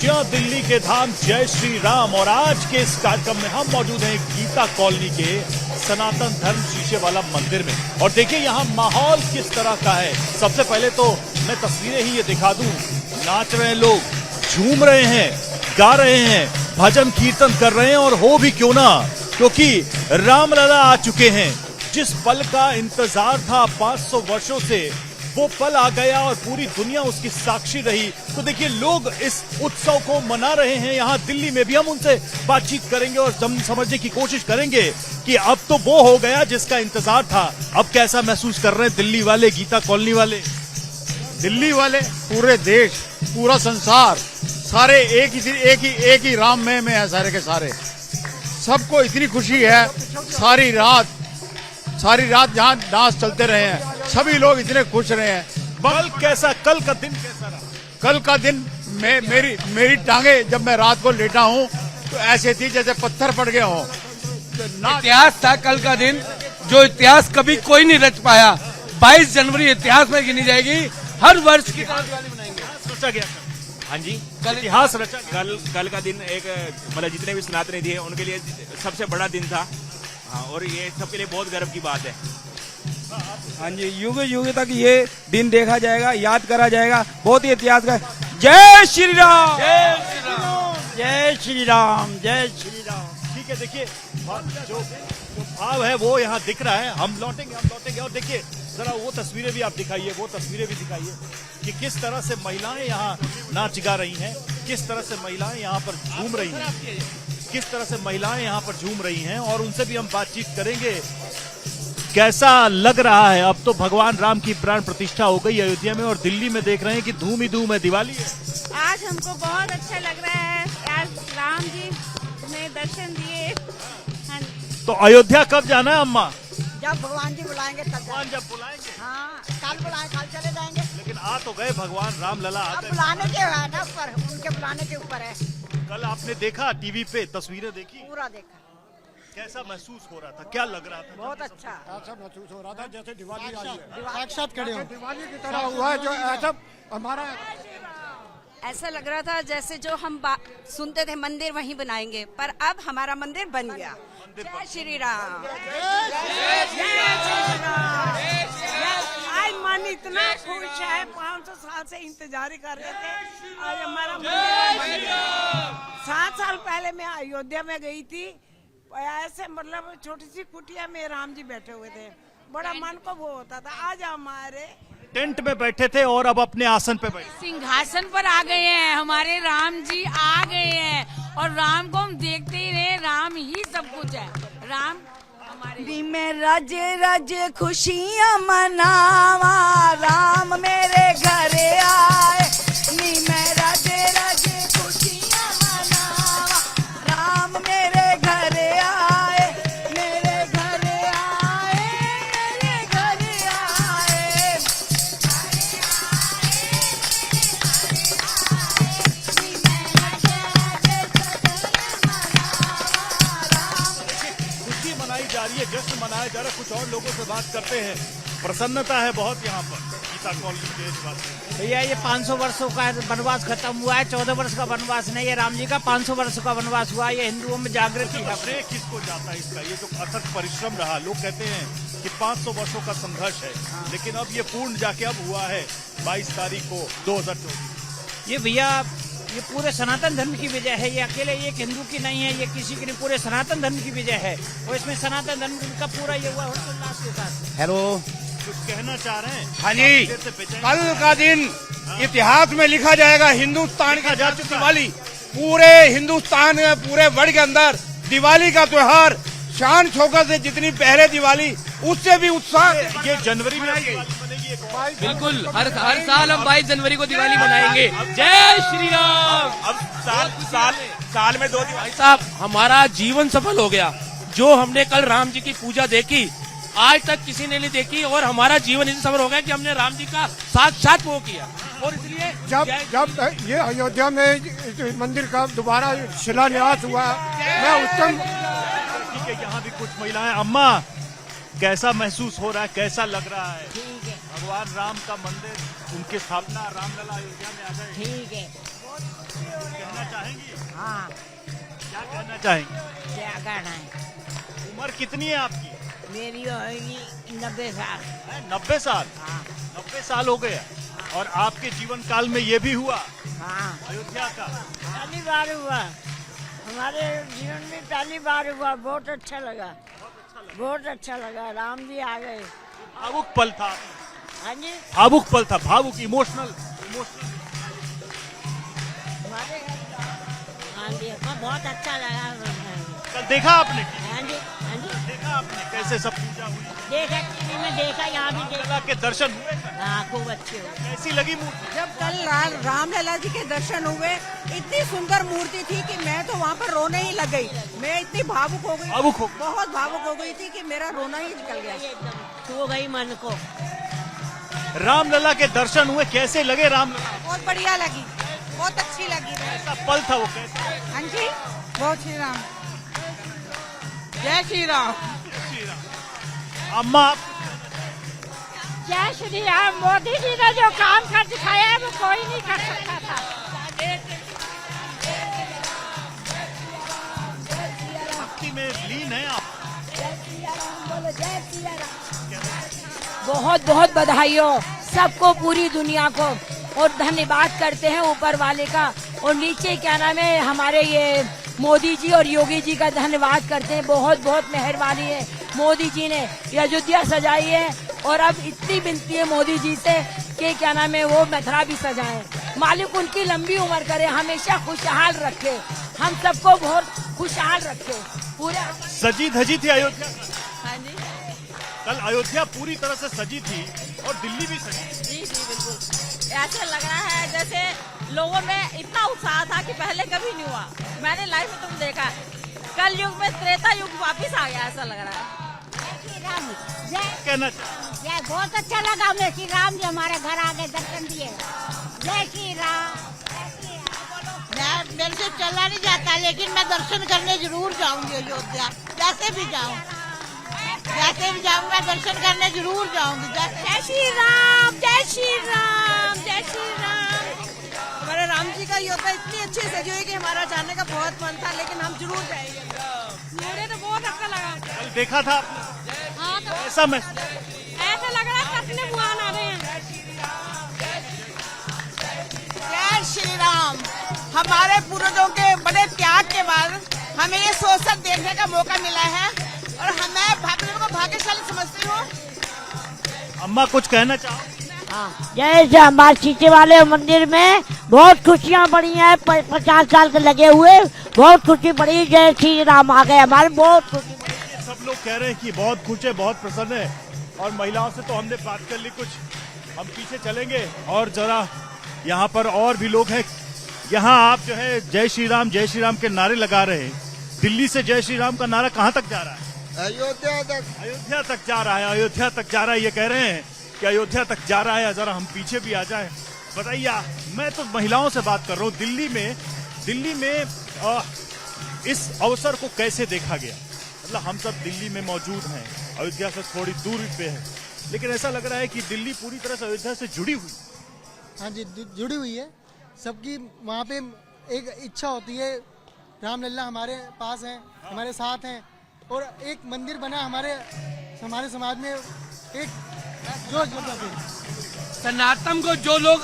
दिल्ली के धाम जय श्री राम। और आज के इस कार्यक्रम में हम मौजूद हैं गीता कॉलोनी के सनातन धर्म शीशे वाला मंदिर में। और देखिए यहाँ माहौल किस तरह का है। सबसे पहले तो मैं तस्वीरें ही ये दिखा दूं। नाच रहे हैं लोग, झूम रहे हैं, गा रहे हैं, भजन कीर्तन कर रहे हैं। और हो भी क्यों ना, क्योंकि रामलला आ चुके हैं। जिस पल का इंतजार था 500 वर्षों से, वो पल आ गया और पूरी दुनिया उसकी साक्षी रही। तो देखिए लोग इस उत्सव को मना रहे हैं यहाँ दिल्ली में भी। हम उनसे बातचीत करेंगे और समझने की कोशिश करेंगे कि अब तो वो हो गया जिसका इंतजार था। अब कैसा महसूस कर रहे हैं दिल्ली वाले, गीता कॉलोनी वाले? दिल्ली वाले, पूरे देश, पूरा संसार, सारे एक ही राम में है सारे के सारे। सबको इतनी खुशी है। सारी रात जहाँ डांस चलते रहे हैं, सभी लोग इतने खुश रहे हैं। कल कैसा, कल का दिन कैसा रहा? कल का दिन मेरी टांगे जब मैं रात को लेटा हूँ तो ऐसे थी जैसे पत्थर पड़ गए हों। इतिहास था कल का दिन, जो इतिहास कभी कोई नहीं रच पाया। 22 जनवरी इतिहास में गिनी जाएगी। हर वर्ष की तरह दिवाली मनाएंगे। सोचा गया हाँ जी, कल इतिहास रचा। कल का दिन एक मतलब जितने भी सनातनी थे उनके लिए सबसे बड़ा दिन था। हाँ, और ये सबके लिए बहुत गर्व की बात है। हाँ जी, युग युग तक ये दिन देखा जाएगा, याद करा जाएगा। बहुत ही इतिहास का। जय श्री राम, जय श्री राम, जय श्री राम, जय श्री राम। ठीक है, देखिए जो भाव है वो यहाँ दिख रहा है। हम लौटेंगे। और देखिए जरा वो तस्वीरें भी आप दिखाइए, कि किस तरह से महिलाएं यहाँ नाच गा रही हैं, किस तरह से महिलाएं यहाँ पर झूम रही हैं, और उनसे भी हम बातचीत करेंगे। कैसा लग रहा है? अब तो भगवान राम की प्राण प्रतिष्ठा हो गई अयोध्या में और दिल्ली में देख रहे हैं कि धूम ही धूम है, दिवाली है। आज हमको बहुत अच्छा लग रहा है। आज राम जी ने दर्शन दिए। हाँ। तो अयोध्या कब जाना है अम्मा? जब भगवान जी बुलाएंगे तब भगवान जब बुलाएंगे। हाँ, कल बुलाए, कल चले जाएंगे। लेकिन आ तो गए भगवान रामलला, आ अब गए। बुलाने के है ना, ऊपर उनके बुलाने के ऊपर है। कल आपने देखा टीवी पे तस्वीरें देखी, पूरा देखा। कैसा महसूस हो रहा था, क्या लग रहा था? बहुत अच्छा। ऐसा महसूस हो रहा था जैसे दिवाली आई है। साक्षात खड़े हो, दिवाली की तरह हुआ है। जो ऐसा हमारा ऐसा लग रहा था जैसे जो हम सुनते थे मंदिर वहीं बनाएंगे, पर अब हमारा मंदिर बन गया। जय श्री राम, जय श्री राम। आज मन इतना खुश है। 500 साल से इंतजार कर रहे थे, आज हमारा मंदिर बन गया। 7 साल पहले मैं अयोध्या में गई थी। ऐसे मतलब छोटी सी कुटिया में राम जी बैठे हुए थे, बड़ा मन को वो होता था। आज हमारे टेंट में बैठे थे और अब अपने आसन पे बैठे, सिंहासन पर आ गए हैं। हमारे राम जी आ गए हैं और राम को हम देखते ही रहे। राम ही सब कुछ है। राम हमारे में राजे राजे खुशियाँ मनावा, राम मेरे घरे आए। नी मैं राजे राजे खुशियाँ मनावा, राम मेरे घरे आए, मेरे घरे आए, मेरे घरे आए। नी मैं राजे राजे खुशियाँ मनावा, खुशी मनाई जा रही है, जश्न मनाया जा रहा है। कुछ और लोगों से बात करते हैं। प्रसन्नता है बहुत यहाँ पर गीता कॉलोनी के निवासी। भैया ये 500 वर्षों का वनवास खत्म हुआ है। 14 वर्ष का वनवास नहीं है, राम जी का 500 वर्ष का वनवास हुआ। ये हिंदुओं में जागृति है। श्रेय किसको जाता है इसका? ये जो अथक परिश्रम रहा, लोग कहते हैं कि 500 वर्षों का संघर्ष है, लेकिन अब ये पूर्ण जाके अब हुआ है 22 तारीख को 2024। ये भैया ये पूरे सनातन धर्म की विजय है। ये अकेले एक हिंदू की नहीं है, ये किसी की नहीं, पूरे सनातन धर्म की विजय है। और इसमें सनातन धर्म का पूरा ये हुआ हर्षोल्लास के साथ। हेलो, कुछ कहना चाह रहे हैं? हाँ जी, कल का दिन इतिहास में लिखा जाएगा। हिंदुस्तान की जाति दिवाली, पूरे हिंदुस्तान में, पूरे वर्ल्ड के अंदर दिवाली का त्योहार शान शौकत से, जितनी पहले दिवाली उससे भी उत्साह। ये जनवरी में बनेगी। बिल्कुल, हर साल हम 22 जनवरी को दिवाली मनाएंगे। जय श्री राम। अब साल में 2 दिवाली। साहब, हमारा जीवन सफल हो गया। जो हमने कल राम जी की पूजा देखी, आज तक किसी ने नहीं देखी। और हमारा जीवन इसी सफल हो गया कि हमने राम जी का साक्षात वो किया। और इसलिए जब ये अयोध्या में इस मंदिर का दोबारा शिलान्यास हुआ, मैं उस टाइम ठीक है। यहाँ भी कुछ महिलाएं। अम्मा, कैसा महसूस हो रहा है, कैसा लग रहा है? भगवान राम का मंदिर, उनकी स्थापना, रामलला अयोध्या में आ गए। ठीक है। कहना चाहेंगी? हाँ, क्या कहना चाहेंगी? क्या कहना है? उम्र कितनी है आपकी? मेरी होगी 90 साल। 90 साल। हाँ 90 साल हो गए और आपके जीवन काल में ये भी हुआ हाँ, अयोध्या का। पहली बार हुआ हमारे जीवन में, पहली बार हुआ। बहुत अच्छा लगा, बहुत अच्छा लगा। राम जी आ गए। भावुक पल था। हाँ जी, भावुक पल था, भावुक, इमोशनल। हमारे हाँ जी, हमको बहुत अच्छा लगा। कल देखा आपने? हाँ जी, हाँ जी, देखा आपने कैसे सब पूजा हुई? देखा, टीवी में देखा, यहाँ भी देखा। रामलला के दर्शन हुए? हाँ, खूब अच्छे हो। कैसी लगी मूर्ति? जब कल रामलला जी के दर्शन हुए, इतनी सुंदर मूर्ति थी कि मैं तो वहाँ पर रोने ही लग गई। मैं इतनी भावुक हो गई, बहुत भावुक हो गई थी कि मेरा रोना ही निकल गया। छू गई मन को। रामलला के दर्शन हुए, कैसे लगे रामलला? बहुत बढ़िया लगी, बहुत अच्छी लगी। कैसा पल था वो? कैसा? हाँ जी, बहुत श्री राम, जय श्री राम। अम्मा आप जय श्री राम। मोदी जी ने जो काम कर दिखाया है वो कोई नहीं कर सकता था। भक्ति में लीन है आप? बहुत बहुत बधाइयों सबको, पूरी दुनिया को, और धन्यवाद करते हैं ऊपर वाले का। और नीचे क्या नाम है, हमारे ये मोदी जी और योगी जी का धन्यवाद करते हैं। बहुत बहुत मेहरबानी है। मोदी जी ने ये अयोध्या सजाई है और अब इतनी विनती है मोदी जी से कि क्या नाम है वो मथुरा भी सजाएं। मालिक उनकी लंबी उम्र करे, हमेशा खुशहाल रखे, हम सबको बहुत खुशहाल रखे। पूरा सजी धजी थी अयोध्या। हाँ जी, कल अयोध्या पूरी तरह से सजी थी और दिल्ली भी सजी। जी जी बिल्कुल। ऐसे लग रहा है जैसे लोगों में इतना उत्साह था कि पहले कभी नहीं हुआ। मैंने लाइव में तुम देखा, कल युग में त्रेता युग वापिस आ गया, ऐसा लग रहा है। कहना जय, बहुत अच्छा लगा हमें। श्री राम जी हमारे घर आ गए, दर्शन दिए। जय श्री राम। मैं, मेरे से चला नहीं जाता, लेकिन मैं दर्शन करने जरूर जाऊंगी अयोध्या। जैसे भी जाऊँ, मैं दर्शन करने जरूर जाऊंगी। जय श्री राम, जय श्री राम, जय श्री राम। हमारे राम जी का अयोध्या इतनी अच्छी सजी हुई कि हमारा जाने का बहुत मन था, लेकिन हम जरूर जाएंगे। मुझे तो बहुत अच्छा लगा। कल देखा था आपने? हाँ, तो ऐसा मैं ऐसा लग रहा है सच में भगवान आ रहे हैं। जय श्री राम। हमारे पूर्वजों के बड़े त्याग के बाद हमें ये सोच देखने का मौका मिला है और मैं को भाग्यशाली समझती हूँ। अम्मा कुछ कहना चाहो? जैसे हमारे शीशे वाले मंदिर में बहुत खुशियाँ पड़ी हैं। 50 साल के लगे हुए, बहुत खुशी पड़ी। जय श्री राम आ गए, हमारे बहुत खुशी पड़ी। सब लोग कह रहे हैं कि बहुत खुश है, बहुत प्रसन्न है। और महिलाओं से तो हमने बात कर ली कुछ, हम पीछे चलेंगे और जरा यहाँ पर और भी लोग हैं। यहाँ आप जो है जय श्री राम के नारे लगा रहे हैं। दिल्ली से जय श्री राम का नारा कहाँ तक जा रहा है? अयोध्या तक। अयोध्या तक जा रहा है, अयोध्या तक जा रहा है। ये कह रहे हैं कि अयोध्या तक जा रहा है। जरा हम पीछे भी आ जाएं। बताइए, मैं तो महिलाओं से बात कर रहा हूँ। दिल्ली में इस अवसर को कैसे देखा गया? मतलब हम सब दिल्ली में मौजूद हैं, अयोध्या से थोड़ी दूरी पे है, लेकिन ऐसा लग रहा है कि दिल्ली पूरी तरह से अयोध्या से जुड़ी हुई। हाँ जी, जुड़ी हुई है। सबकी वहाँ पे एक इच्छा होती है, रामलला हमारे पास हैं, हमारे साथ हैं, और एक मंदिर बना हमारे समाज में एक जो सनातन को जो लोग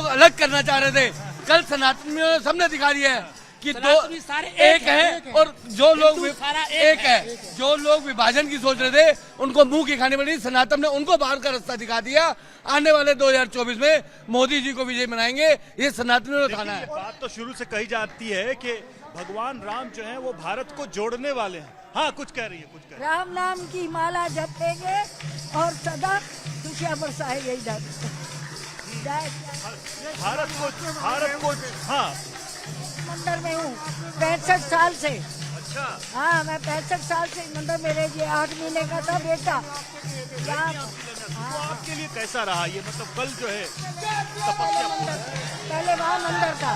अलग करना चाह रहे थे, कल सनातन में सबने दिखा दिया है कि दो सारे एक है, और जो लोग एक है। जो लोग विभाजन की सोच रहे थे उनको मुंह की खानी पड़ी। सनातन ने उनको बाहर का रास्ता दिखा दिया। आने वाले 2024 में मोदी जी को विजय बनाएंगे, ये सनातन ने खाना है। बात तो शुरू से कही जाती है कि भगवान राम जो है वो भारत को जोड़ने वाले हैं। हाँ, कुछ कह रही है, कुछ कह रही है। राम नाम की माला जपेंगे और सदा खुशियाँ बरसाएंगे इधर। भारत को हाँ, मंदिर में हूँ 65 साल से। अच्छा। हाँ, मैं 65 साल से मंदिर में रह गया। 8 महीने का था बेटा। तो आपके लिए कैसा रहा ये? मतलब कल जो है पहले वहाँ मंदिर था,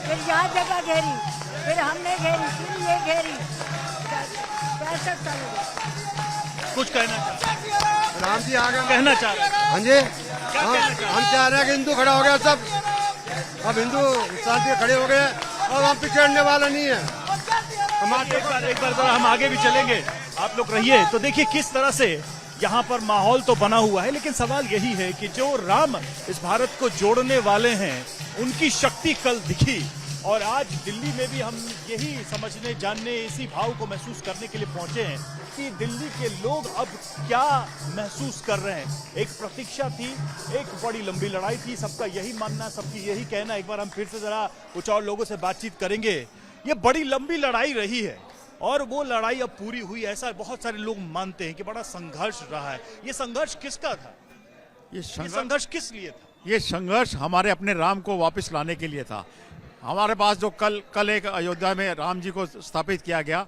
फिर यहाँ जगह घेरी, फिर हमने घेरी, फिर ये घेरी। 65 साल हो गए। कुछ कहना चाहते? राम जी आ गए, कहना चाह रहे हैं? हाँ जी, क्या कहना चाह रहे हैं? हम चाह रहे हैं कि हिंदू खड़ा हो गया सब। अब हिंदू शांति खड़े हो गए और हम पिछड़ने वाला नहीं है। हमारे एक बार जरा हम आगे भी चलेंगे, आप लोग रहिए। तो देखिए किस तरह से यहाँ पर माहौल तो बना हुआ है, लेकिन सवाल यही है कि जो राम इस भारत को जोड़ने वाले हैं उनकी शक्ति कल दिखी, और आज दिल्ली में भी हम यही समझने, जानने, इसी भाव को महसूस करने के लिए पहुंचे हैं कि दिल्ली के लोग अब क्या महसूस कर रहे हैं। एक प्रतीक्षा थी, एक बड़ी लंबी लड़ाई थी, सबका यही मानना, सबकी यही कहना। एक बार हम फिर से जरा कुछ और लोगों से बातचीत करेंगे। ये बड़ी लंबी लड़ाई रही है और वो लड़ाई अब पूरी हुई, ऐसा बहुत सारे लोग मानते हैं कि बड़ा संघर्ष रहा है। ये संघर्ष किसका था? ये संघर्ष किस लिए था? ये संघर्ष हमारे अपने राम को वापस लाने के लिए था। हमारे पास जो कल एक अयोध्या में राम जी को स्थापित किया गया,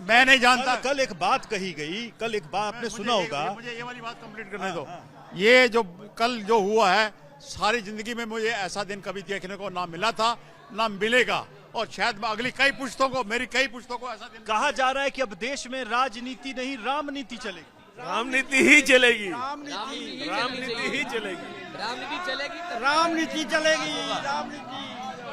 मैं नहीं जानता। कल एक बात कही गई, कल एक बात आपने सुना होगा। मुझे ये वाली बात कंप्लीट करने दो। ये जो कल जो हुआ है, सारी जिंदगी में मुझे ऐसा दिन कभी देखने को ना मिला था, ना मिलेगा, और शायद अगली कई पुश्तों को, मेरी कई पुश्तों को ऐसा दिन। कहा जा रहा है कि अब देश में राजनीति नहीं, रामनीति चलेगी। रामनीति ही चलेगी, रामनीति ही चलेगी, रामनीति चलेगी।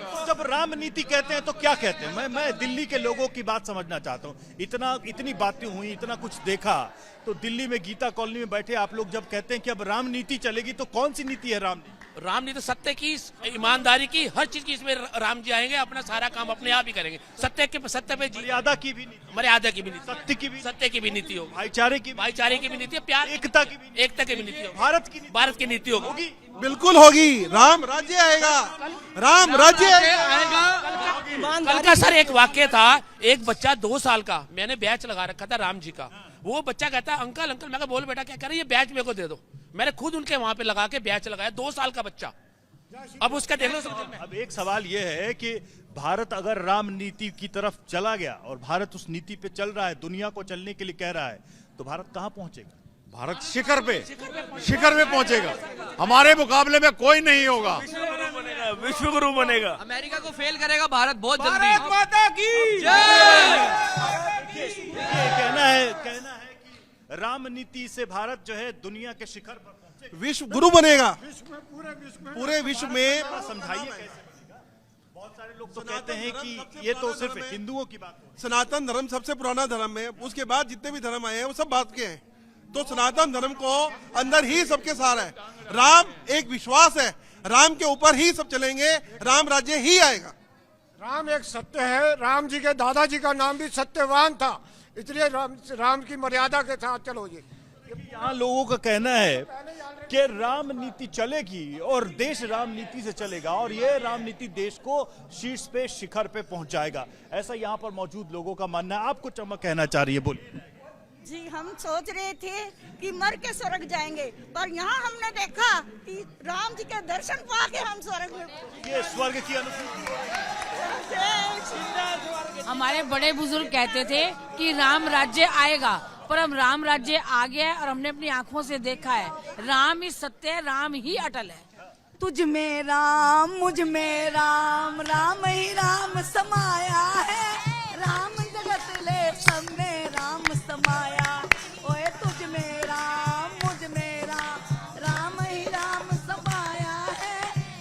तो जब रामनीति कहते हैं तो क्या कहते हैं? मैं दिल्ली के लोगों की बात समझना चाहता हूँ। इतनी बातें हुई, इतना कुछ देखा, तो दिल्ली में गीता कॉलोनी में बैठे आप लोग जब कहते हैं कि अब रामनीति चलेगी, तो कौन सी नीति है रामनीति? रामनीति सत्य की, ईमानदारी की, हर चीज की। इसमें राम जी आएंगे, अपना सारा काम अपने आप ही करेंगे। सत्य पे मर्यादा की भी नीति, मर्यादा की भी नीति, सत्य की भी नीति होगी, भाईचारे की भी नीति, प्यार, एकता की भी नीति होगी, भारत की नीति होगी। बिल्कुल होगी। राम राज्य आएगा, राम राज्य आएगा। कल का सर एक वाक्य था, एक बच्चा 2 साल का, मैंने बैच लगा रखा था राम जी का। वो बच्चा कहता है अंकल अंकल, मैं कहा बोल बेटा क्या कर रहे, ये बैच मेरे को दे दो। मैंने खुद उनके वहां पे लगा के बैच लगाया, 2 साल का बच्चा। अब उसका देख लो। अब एक सवाल ये है कि भारत अगर राम नीति की तरफ चला गया और भारत उस नीति पे चल रहा है, दुनिया को चलने के लिए कह रहा है, तो भारत कहाँ पहुंचेगा? भारत शिखर पे पहुंचेगा। हमारे मुकाबले में कोई नहीं होगा। विश्व गुरु बनेगा। अमेरिका को फेल करेगा भारत बहुत जल्दी। भारत माता की कहना है कि राम नीति से भारत जो है दुनिया के शिखर पर पहुंचेगा, विश्व गुरु बनेगा। पूरे विश्व में समझाइए कैसे बनेगा? बहुत सारे लोग तो कहते हैं कि ये तो सिर्फ हिंदुओं की बात है। सनातन धर्म सबसे पुराना धर्म है, उसके बाद जितने भी धर्म आए हैं वो सब बात के हैं। तो सनातन धर्म को अंदर ही सबके सार है। राम एक विश्वास है, राम के ऊपर ही सब चलेंगे, राम राज्य ही आएगा। राम एक सत्य है। राम जी के दादाजी का नाम भी सत्यवान था, इसलिए राम की मर्यादा के साथ चलो। जी यहाँ लोगों का कहना है कि राम नीति चलेगी और देश राम नीति से चलेगा, और ये राम नीति देश को शीर्ष पे, शिखर पे पहुंचाएगा, ऐसा यहाँ पर मौजूद लोगों का मानना है। आपको चमक कहना चाह रही है, बोलिए। जी हम सोच रहे थे कि मर के स्वर्ग जाएंगे, पर यहाँ हमने देखा कि राम जी के दर्शन पाके हम स्वर्ग में। ये स्वर्ग की अनुभूति। हमारे बड़े बुजुर्ग कहते थे कि राम राज्य आएगा, पर अब राम राज्य आ गया है और हमने अपनी आंखों से देखा है। राम ही सत्य है, राम ही अटल है। तुझ में राम, मुझ में राम, राम ही राम समाया है। राम जगत ले सब में राम समाया। ओए तुझ में राम, मुझ में राम, राम ही राम समाया है।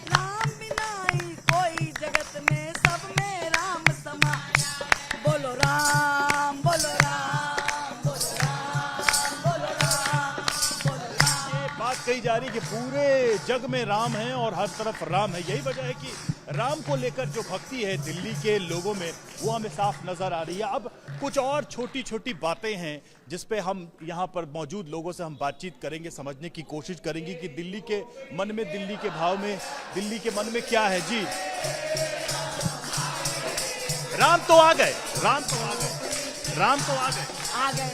राम बिना ही कोई जगत में, सब में राम समाया। बोलो राम, बोलो राम, बोलो राम, बोलो राम, बोलो राम। बात कही जा रही कि पूरे जग में राम है और हर तरफ राम है। यही वजह है कि राम को लेकर जो भक्ति है दिल्ली के लोगों में, वो हमें साफ नजर आ रही है। अब कुछ और छोटी छोटी बातें हैं जिस पे हम यहाँ पर मौजूद लोगों से हम बातचीत करेंगे, समझने की कोशिश करेंगे कि दिल्ली के मन में, दिल्ली के भाव में, दिल्ली के मन में क्या है। जी राम तो आ गए, राम तो आ गए, राम तो आ गए।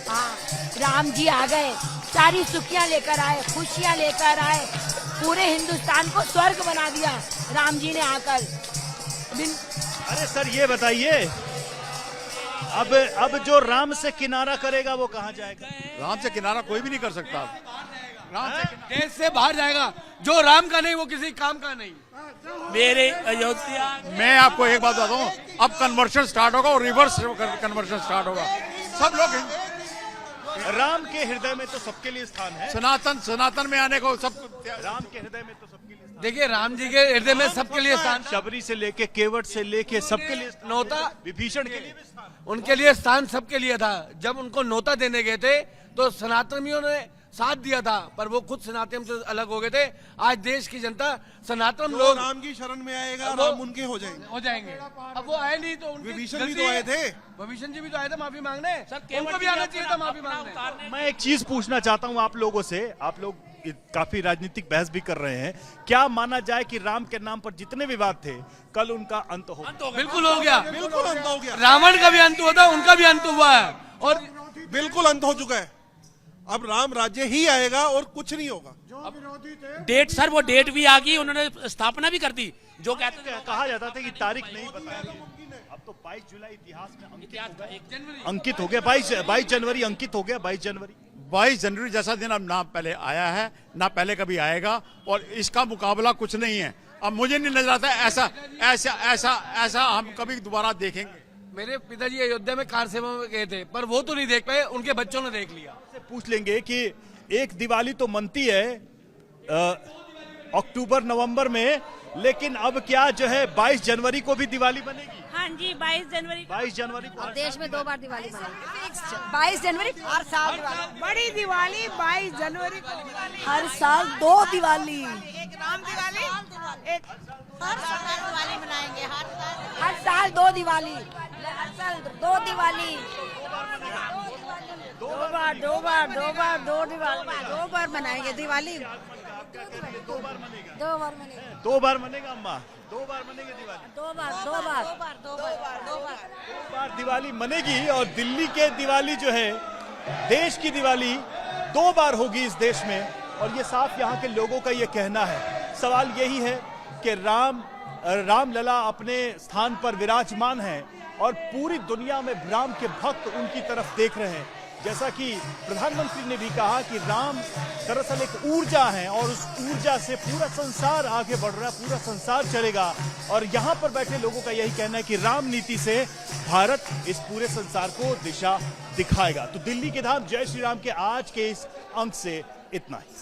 हाँ, राम जी आ गए, सारी सुखियां लेकर आए, खुशियां लेकर आए, पूरे हिंदुस्तान को स्वर्ग बना दिया राम जी ने आकर। अरे सर ये बताइए, अब जो राम से किनारा करेगा वो कहाँ जाएगा? राम से किनारा कोई भी नहीं कर सकता। राम से देश से बाहर जाएगा। जो राम का नहीं वो किसी काम का नहीं। मेरे अयोध्या, मैं आपको एक बात बताता हूँ, अब कन्वर्शन स्टार्ट होगा और रिवर्स कन्वर्शन स्टार्ट होगा। सब लोग राम के हृदय में तो सबके लिए स्थान है। सनातन में आने को सब, राम के हृदय में तो सबके लिए देखिए राम जी के हृदय में सबके लिए स्थान, शबरी से लेके केवट से लेके सबके लिए नोता विभीषण के लिए भी स्थान। उनके लिए स्थान सबके लिए था। जब उनको नोता देने गए थे तो सनातनियों ने साथ दिया था, पर वो खुद सनातन से अलग हो गए थे। आज देश की जनता सनातन लोग राम की शरण में आएगा, राम उनके हो जाएंगे। अब वो आए नहीं तो उनकी विभीषण भी तो आए थे, विभीषण जी भी तो आए थे माफी मांगने, उनको भी आना चाहिए था माफी मांगने। मैं एक चीज पूछना चाहता हूं आप लोगों से, आप लोग काफी राजनीतिक बहस भी कर रहे हैं, क्या माना जाए कि राम के नाम पर जितने विवाद थे कल उनका अंत हो? बिल्कुल हो गया, बिल्कुल अंत हो गया। रावण का भी अंत हुआ था, उनका भी अंत हुआ है और बिल्कुल अंत हो चुका है। अब राम राज्य ही आएगा और कुछ नहीं होगा। डेट सर, वो डेट भी आ गई, उन्होंने स्थापना भी कर दी। जो कहते थे, कहा जाता था कि तारीख नहीं बताया, अब तो 22 जुलाई इतिहास में अंकित हो गया। 22 जनवरी अंकित हो गया। 22 जनवरी जैसा दिन अब ना पहले आया है ना पहले कभी आएगा, और इसका मुकाबला कुछ नहीं है। अब मुझे नहीं नजर आता ऐसा ऐसा ऐसा ऐसा हम कभी दोबारा देखेंगे। मेरे पिताजी अयोध्या में कार सेवा में गए थे, पर वो तो नहीं देख पाए, उनके बच्चों ने देख लिया। पूछ लेंगे कि एक दिवाली तो मनती है अक्टूबर नवंबर में, लेकिन अब क्या जो है 22 जनवरी को भी दिवाली बनेगी? हाँ जी, 22 जनवरी को देश में 2 बार दिवाली बनेगी। 22 जनवरी हर साल बड़ी दिवाली 22 जनवरी को, हर साल 2 दिवाली, एक राम दिवाली, एक हर साल दिवाली मनाएंगे। हर साल 2 दिवाली, हर साल 2 दिवाली, 2 बार मनाएंगे दिवाली। 2 बार मनेगा अम्मा, 2 बार मनेगी दिवाली। 2 बार दिवाली मनेगी। और दिल्ली के दिवाली जो है, देश की दिवाली 2 बार होगी इस देश में, और ये साफ यहाँ के लोगों का ये कहना है। सवाल यही है कि रामलला अपने स्थान पर विराजमान है और पूरी दुनिया में राम के भक्त उनकी तरफ देख रहे हैं। जैसा कि प्रधानमंत्री ने भी कहा कि राम दरअसल एक ऊर्जा है और उस ऊर्जा से पूरा संसार आगे बढ़ रहा है, पूरा संसार चलेगा। और यहाँ पर बैठे लोगों का यही कहना है कि राम नीति से भारत इस पूरे संसार को दिशा दिखाएगा। तो दिल्ली के धाम जय श्री राम के आज के इस अंक से इतना ही।